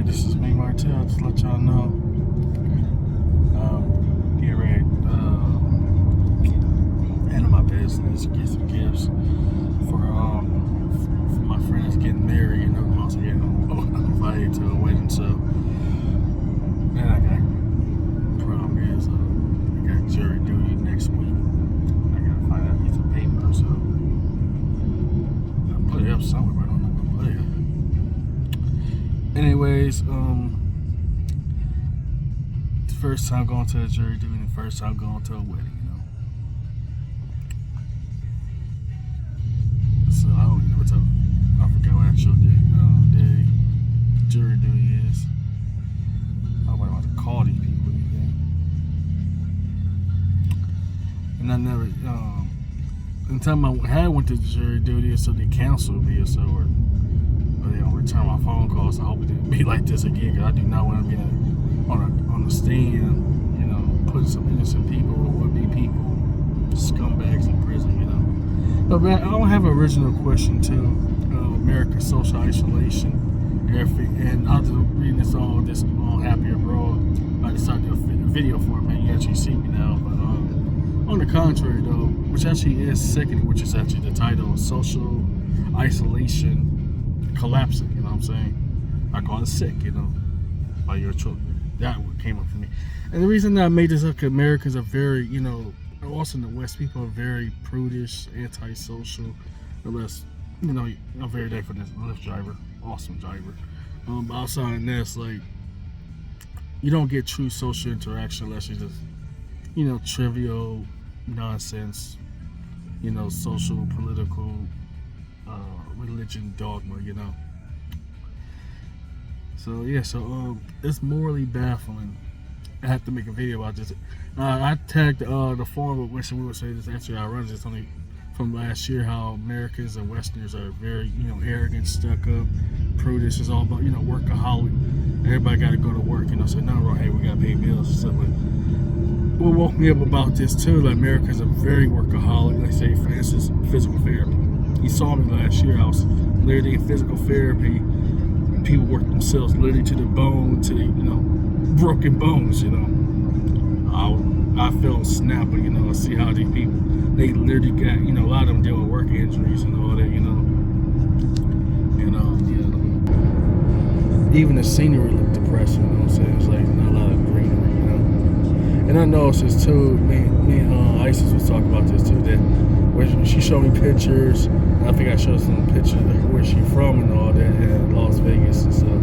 this is me, Martel. Just let y'all know. Get ready. Handle my business, get some gifts for my friends getting married. You know, I'm also getting invited to a wedding. So, and I got prom is I got jury duty next week. I gotta find out a piece of paper. So I put it up somewhere, but I don't know where to put it. Anyways, the first time going to a jury duty, the first time going to a wedding, you know. So I don't even know what I forgot what actual day jury duty is. I don't know what to call these people, you think. And I never, the time I went to jury duty, so they canceled me or so, or they don't return my phone calls. I hope it didn't be like this again, because I do not want to be on the stand, you know, putting some innocent people or would-be people, scumbags in prison, you know. But man, I don't have an original question to America's social isolation, and I'll just read this all happy abroad. I decided to do a video format. You actually see me now, but on the contrary, though, which actually is sickening, which is actually the title, social isolation collapsing, you know what I'm saying? I call it sick, you know, by your children. That what came up for me. And the reason that I made this up, because Americans are very, you know, also in the West, people are very prudish, antisocial, unless, you know, I'm very thankful for this Lyft driver, awesome driver. But outside of this, like, you don't get true social interaction unless you just, you know, trivial nonsense, you know, social, political, religion dogma, you know. So yeah, it's morally baffling. I have to make a video about this. I tagged the forum with Winston Wu, say this actually I run this only from last year, how Americans and Westerners are very, you know, arrogant, stuck up, prudish. It's all about, you know, workaholic. Everybody got to go to work, you know. So no, hey, we got to pay bills and stuff. But what woke me up about this too, like Americans are very workaholic. Like say, for instance, physical therapy. He saw me last year. I was literally in physical therapy. People work themselves literally to the bone, to the, you know, broken bones, you know. I felt snapping, you know, see how these people, they literally got, you know, a lot of them deal with work injuries and all that, you know. And yeah, even the scenery looked depressing, you know what I'm saying? It's like not a lot of greenery, you know. And I noticed this too, me and Isis was talking about this too, that where she showed me pictures, and I think I showed some pictures of where she from and all that, in Las Vegas and stuff.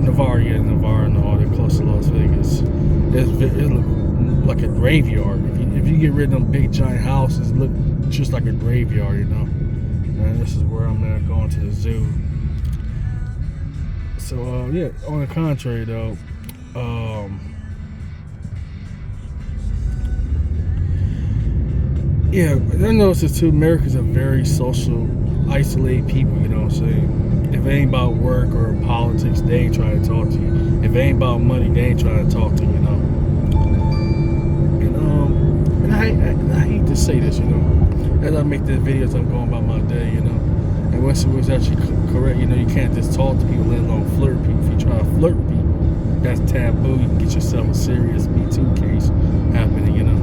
Navarre and all that, close to Las Vegas. It look like a graveyard. If you get rid of them big giant houses, it look just like a graveyard, you know. And this is where I'm at, going to the zoo. So yeah, on the contrary though, yeah, I noticed this too. Americans are very social, isolated people, you know what I'm saying? If it ain't about work or politics, they ain't trying to talk to you. If it ain't about money, they ain't trying to talk to you, you know? And I hate to say this, you know? As I make the videos, I'm going about my day, you know? And Winston was actually correct, you know, you can't just talk to people, let alone flirt with people. If you try to flirt with people, that's taboo. You can get yourself a serious Me Too case happening, you know?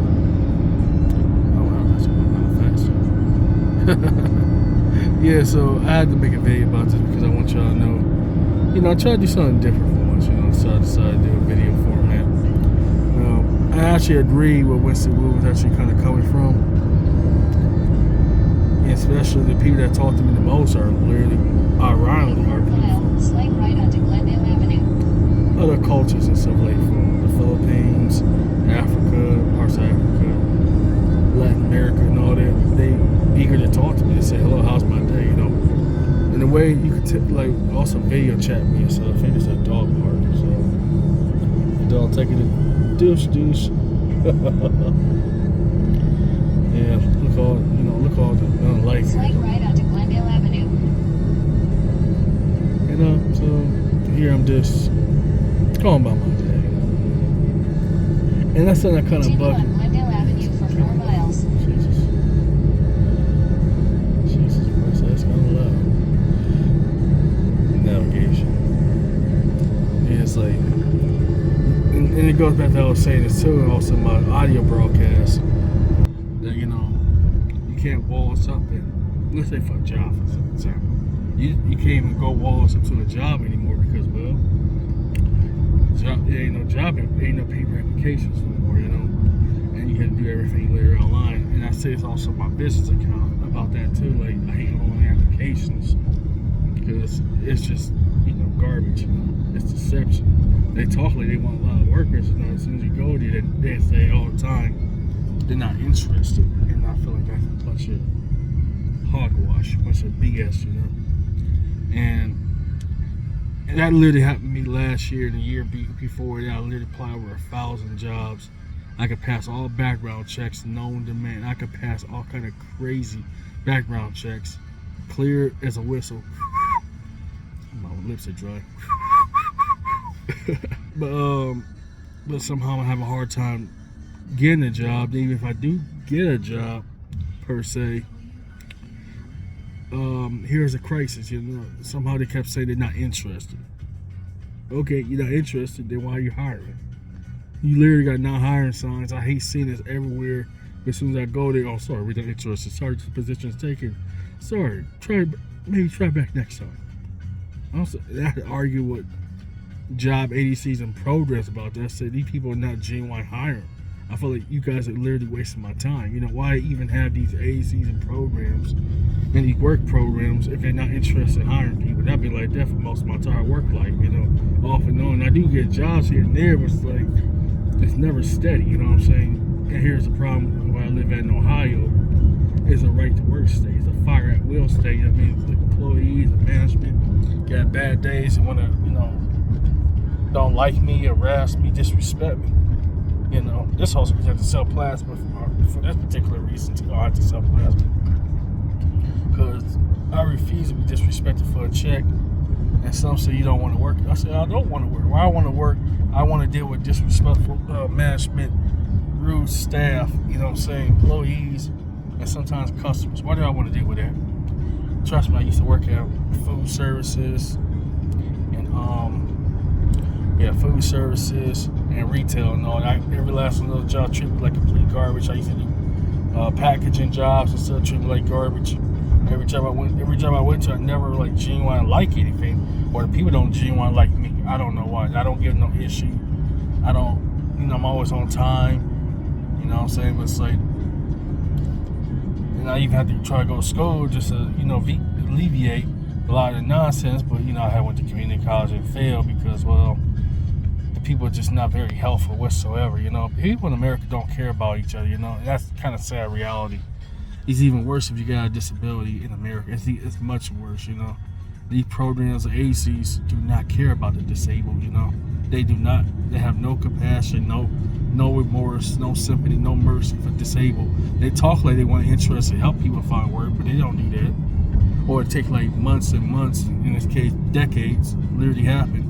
Yeah, so I had to make a video about this because I want y'all to know, you know, I tried to do something different for once, you know, so I decided to do a video format. I actually agree with Winston Wu was actually kind of coming from, and especially the people that talk to me the most are literally, ironically, are people slight right onto Glendale Avenue. Other cultures and stuff like from the Philippines, Africa, parts of Africa, Latin America and all that. They eager to talk to me and say, hello, how's my day, you know? And the way you could like also video chat me and stuff. I think it's a dog park, so the dog taking a douche. Yeah, look all the lights. Slight right onto Glendale Avenue. You know, so here I'm just going about my day, you know? And that's something that kind of Continue bugged on Glendale Avenue for 4 miles. Jesus Christ, that's kind of loud. Navigation. goes back to what I was saying this too, and also my audio broadcast. That you can't waltz up and let's say for a job, for example, you can't even go waltz up to a job anymore because there ain't no job, ain't no paper applications anymore, and you can do everything later online. And I say it's also my business account about that too. Like I hate online applications because it's just garbage. It's deception. They talk like they want a lot of workers, as soon as you go there, they say all the time they're not interested. And I feel like that's a bunch of hogwash, a bunch of BS, And that literally happened to me last year and the year before that. I literally applied over 1,000 jobs. I could pass all background checks, known demand. I could pass all kind of crazy background checks, clear as a whistle. My lips are dry. but somehow I have a hard time getting a job. Even if I do get a job, per se, here's a crisis. Somehow they kept saying they're not interested. Okay, you're not interested, then why are you hiring? You literally got not hiring signs. I hate seeing this everywhere. But as soon as I go there, oh, sorry, we're not interested. Sorry, this position's taken. Sorry, maybe try back next time. Also, I argue with job ADCs and programs about that. I said these people are not genuine hiring. I feel like you guys are literally wasting my time. Why even have these ADCs and programs and these work programs if they're not interested in hiring people? That'd be like that for most of my entire work life, off and on. I do get jobs here and there, but it's like, it's never steady, you know what I'm saying? And here's the problem where I live at in Ohio, is a right to work state. It's a fire at will state. That means the employees, the management got bad days and want to, don't like me, harass me, disrespect me. This hospital had to sell plasma for that particular reason. I had to sell plasma because I refuse to be disrespected for a check. And some say you don't want to work. I said I don't want to work. Why I want to work? I want to deal with disrespectful management, rude staff. Employees, and sometimes customers. Why do I want to deal with that? Trust me, I used to work at food services and food services and retail and all that. Every last one of those jobs treated me like complete garbage. I used to do packaging jobs and still treat me like garbage. Every job I went to, I never genuine like anything, or the people don't genuine like me. I don't know why. I don't give no issue. I don't, I'm always on time. What I'm saying? But it's like, and I even had to try to go to school just to, alleviate a lot of the nonsense. But I went to community college and failed because, well, the people are just not very helpful whatsoever. People in America don't care about each other. And that's kind of sad reality. It's even worse if you got a disability in America. It's much worse, These programs, the agencies, do not care about the disabled, They do not. They have no compassion, no remorse, no sympathy, no mercy for disabled. They talk like they want to interest and help people find work, but they don't do that. Or it takes months and months, in this case, decades, literally happen.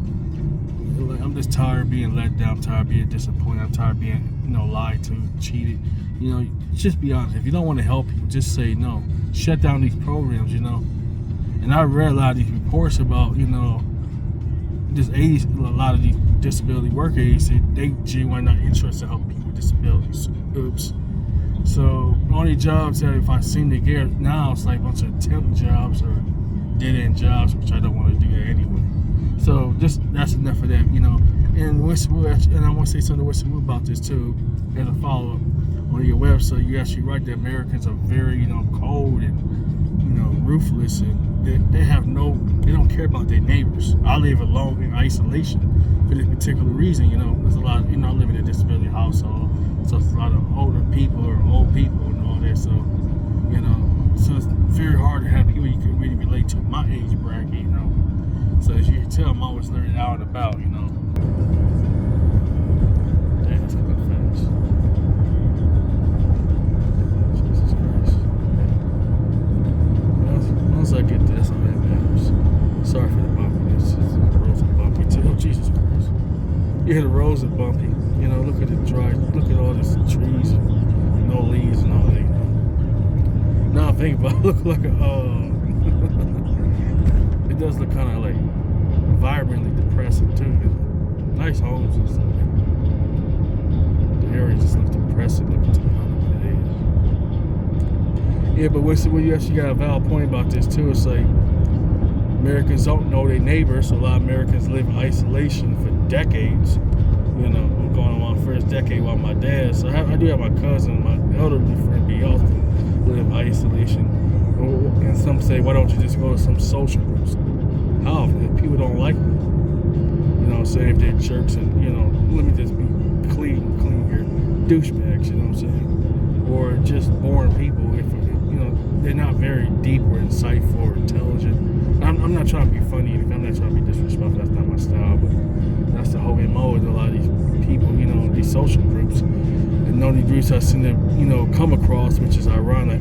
I'm just tired of being let down. I'm tired of being disappointed. I'm tired of being, lied to, cheated. Just be honest. If you don't want to help people, just say no. Shut down these programs, And I read a lot of these reports about, this age, a lot of these disability work agencies, they genuinely not interested in helping people with disabilities. Oops. So only jobs that if I seem to get now, it's like a bunch of temp jobs or dead-end jobs, which I don't want to do that anyway. So that's enough of that, And Winston Wu, and I want to say something to Winston Wu about this too, as a follow-up. On your website, you actually write that Americans are very, cold and, ruthless, and they don't care about their neighbors. I live alone in isolation for this particular reason. There's a lot of, I live in a disability household, so it's a lot of older people or old people and all that. So, so it's very hard to have people you can really relate to my age bracket, So as you can tell, I'm always learning out and about, Dang, that's coming fast. Jesus Christ. Once I get this, all that matters. Sorry for the bumpiness. The roads are bumpy too. Oh, Jesus Christ. Yeah, the roads are bumpy. Look at the look at all these trees and no leaves and all that. Now I'm thinking about it, look like it does look kind of vibrantly depressing too. Nice homes and stuff. area just looks depressing. Looking to what it is. Yeah, but when you actually got a valid point about this too, it's like Americans don't know their neighbors, so a lot of Americans live in isolation for decades. You know, I'm going on my first decade while my dad. So I do have my cousin, my elderly friend, be also live in isolation. And some say, why don't you just go to some social groups? How? If people don't like me. You know what I'm saying? If they're jerks and, you know, let me just be clean here. Douchebags, you know what I'm saying? Or just boring people. If, you know, they're not very deep or insightful or intelligent. I'm not trying to be funny. I'm not trying to be disrespectful. That's not my style. But that's the whole MO of a lot of these people, you know, these social groups. And the only groups I seem to, you know, come across, which is ironic,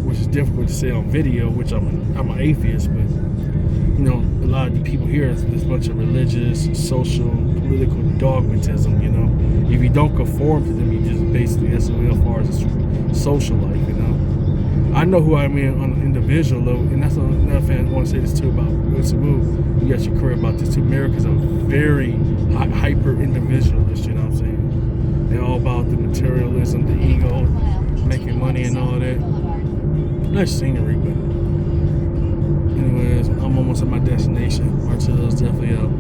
which is difficult to say on video, which I'm an atheist, but, you know, a lot of the people here is this bunch of religious, social, political dogmatism, you know. If you don't conform to them, you just basically SOL as far as social life, you know. I know who I am on an individual level, and that's another thing I want to say this too about Winston Wu. You got your career about this too. Americans are very hyper individualist, you know what I'm saying? They're all about the materialism, the ego, making money and all that. Nice scenery, but anyways, I'm almost at my destination. Marcello's definitely out.